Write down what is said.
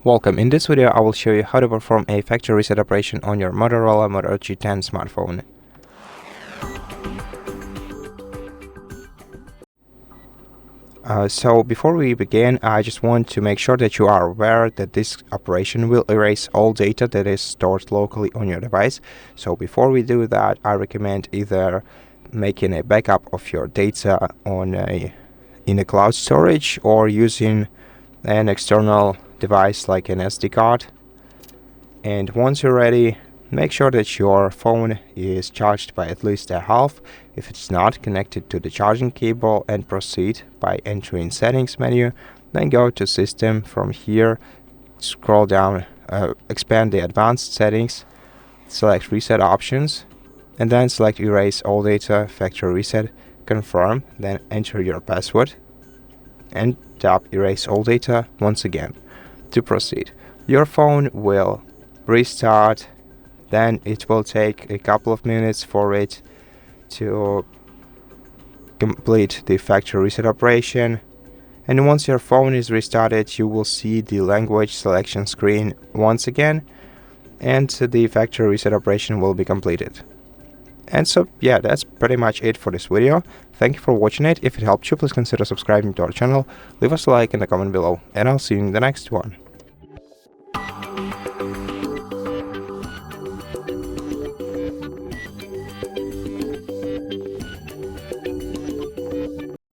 Welcome. In this video I will show you how to perform a factory reset operation on your Motorola Moto G10 smartphone. So before we begin, I just want to make sure that you are aware that this operation will erase all data that is stored locally on your device. So before we do that, I recommend either making a backup of your data in a cloud storage or using an external device like an SD card. And once you're ready, make sure that your phone is charged by at least a half. If it's not, connected to the charging cable and proceed by entering settings menu, then go to system. From here, scroll down, expand the advanced settings, select reset options, and then select erase all data, factory reset, confirm, then enter your password and tap erase all data once again to proceed. Your phone will restart, then it will take a couple of minutes for it to complete the factory reset operation. And once your phone is restarted, you will see the language selection screen once again, and the factory reset operation will be completed. And so yeah, that's pretty much it for this video. Thank you for watching it. If it helped you, please consider subscribing to our channel, leave us a like and a comment below, and I'll see you in the next one.